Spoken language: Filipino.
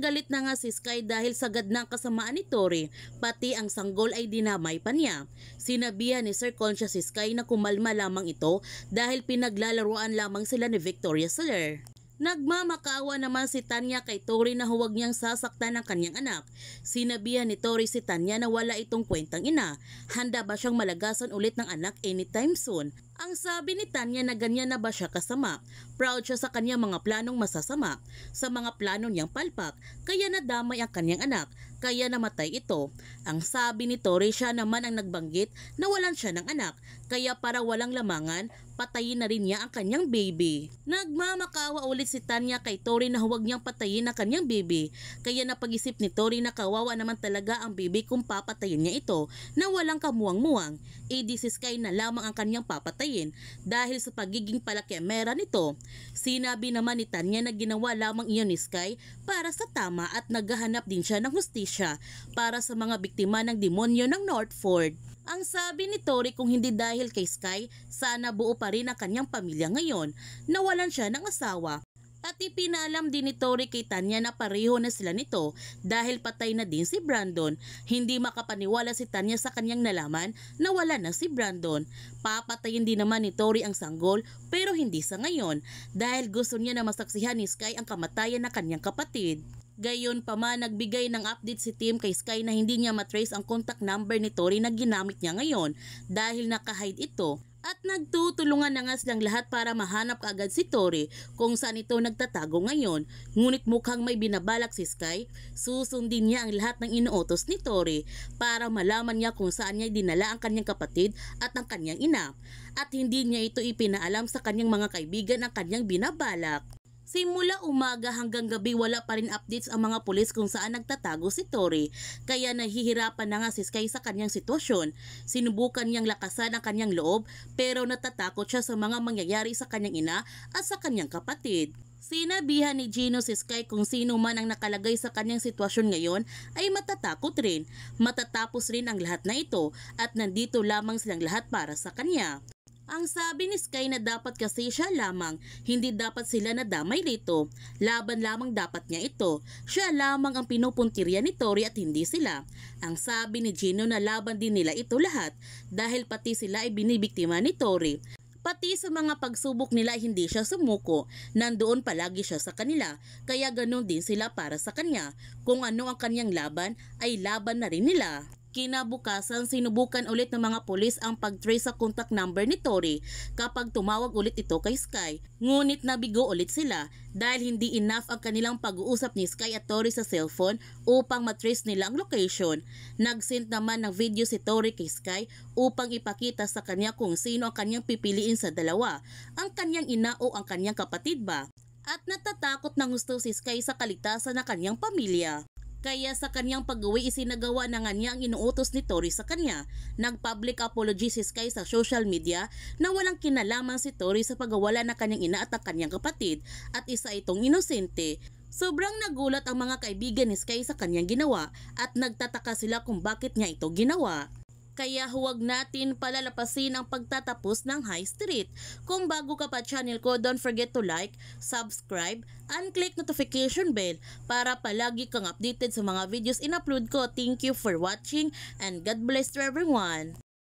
Galit na nga si Sky dahil sagad ng kasamaan ni Tori, pati ang sanggol ay dinamay pa niya. Sinabihan ni Sir Concha si Sky na kumalma lamang ito dahil pinaglalaruan lamang sila ni Victoria Soler. Nagmamakaawa naman si Tanya kay Tori na huwag niyang sasaktan ang kanyang anak. Sinabihan ni Tori si Tanya na wala itong kwentang ina. Handa ba siyang malagasan ulit ng anak anytime soon? Ang sabi ni Tanya na ganyan na ba siya kasama. Proud siya sa kanyang mga planong masasama. Sa mga plano niyang palpak, kaya nadamay ang kanyang anak. Kaya namatay ito. Ang sabi ni Tori, siya naman ang nagbanggit na walan siya ng anak. Kaya para walang lamangan, patayin na rin niya ang kanyang baby. Nagmamakawa ulit si Tanya kay Tori na huwag niyang patayin ang kanyang baby. Kaya napag-isip ni Tori na kawawa naman talaga ang baby kung papatayin niya ito na walang kamuwang-muwang. Si Sky na lamang ang kanyang papatayin dahil sa pagiging palakemera nito. Sinabi naman ni Tanya na ginawa lamang iyon ni Sky para sa tama at naghahanap din siya ng hustisya para sa mga biktima ng demonyo ng Northford. Ang sabi ni Tori, kung hindi dahil kay Sky, sana buo pa rin ang kanyang pamilya ngayon. Nawalan siya ng asawa. At ipinalam din ni Tori kay Tanya na pareho na sila nito dahil patay na din si Brandon. Hindi makapaniwala si Tanya sa kanyang nalaman na wala na si Brandon. Papatayin din naman ni Tori ang sanggol pero hindi sa ngayon dahil gusto niya na masaksihan ni Sky ang kamatayan ng kanyang kapatid. Gayon pa man, nagbigay ng update si Tim kay Sky na hindi niya matrace ang contact number ni Tori na ginamit niya ngayon dahil nakahide ito. At nagtutulungan na nga silang lahat para mahanap kaagad si Tori kung saan ito nagtatago ngayon. Ngunit mukhang may binabalak si Sky, susundin niya ang lahat ng inuutos ni Tori para malaman niya kung saan niya dinala ang kanyang kapatid at ang kanyang ina. At hindi niya ito ipinaalam sa kanyang mga kaibigan ang kanyang binabalak. Simula umaga hanggang gabi wala pa rin updates ang mga pulis kung saan nagtatago si Tori. Kaya nahihirapan na nga si Sky sa kanyang sitwasyon. Sinubukan niyang lakasan ang kanyang loob pero natatakot siya sa mga mangyayari sa kanyang ina at sa kanyang kapatid. Sinabihan ni Gino si Sky kung sino man ang nakalagay sa kanyang sitwasyon ngayon ay matatakot rin. Matatapos rin ang lahat na ito at nandito lamang silang lahat para sa kanya. Ang sabi ni Sky na dapat kasi siya lamang, hindi dapat sila nadamay rito. Laban lamang dapat niya ito. Siya lamang ang pinupuntirya ni Tori at hindi sila. Ang sabi ni Gino na laban din nila ito lahat dahil pati sila ay binibiktima ni Tori. Pati sa mga pagsubok nila hindi siya sumuko, nandoon palagi siya sa kanila, kaya ganun din sila para sa kanya. Kung ano ang kanyang laban ay laban na rin nila. Kinabukasan, sinubukan ulit ng mga pulis ang pag-trace sa contact number ni Tori kapag tumawag ulit ito kay Sky. Ngunit nabigo ulit sila dahil hindi enough ang kanilang pag-uusap ni Sky at Tori sa cellphone upang matrace nila ang location. Nag-send naman ng video si Tori kay Sky upang ipakita sa kanya kung sino ang kanyang pipiliin sa dalawa, ang kanyang ina o ang kanyang kapatid ba. At natatakot ng gusto si Sky sa kaligtasan ng kanyang pamilya. Kaya sa kanyang pag-uwi isinagawa na nga niya ang inuutos ni Tori sa kanya. Nag-public apology si Sky sa social media na walang kinalaman si Tori sa pagwawala ng kanyang ina at ang kanyang kapatid at isa itong inosente. Sobrang nagulat ang mga kaibigan ni Sky sa kanyang ginawa at nagtataka sila kung bakit niya ito ginawa. Kaya huwag natin palalapasin ang pagtatapos ng High Street. Kung bago ka pa channel ko, don't forget to like, subscribe, and click notification bell para palagi kang updated sa mga videos in-upload ko. Thank you for watching and God bless to everyone.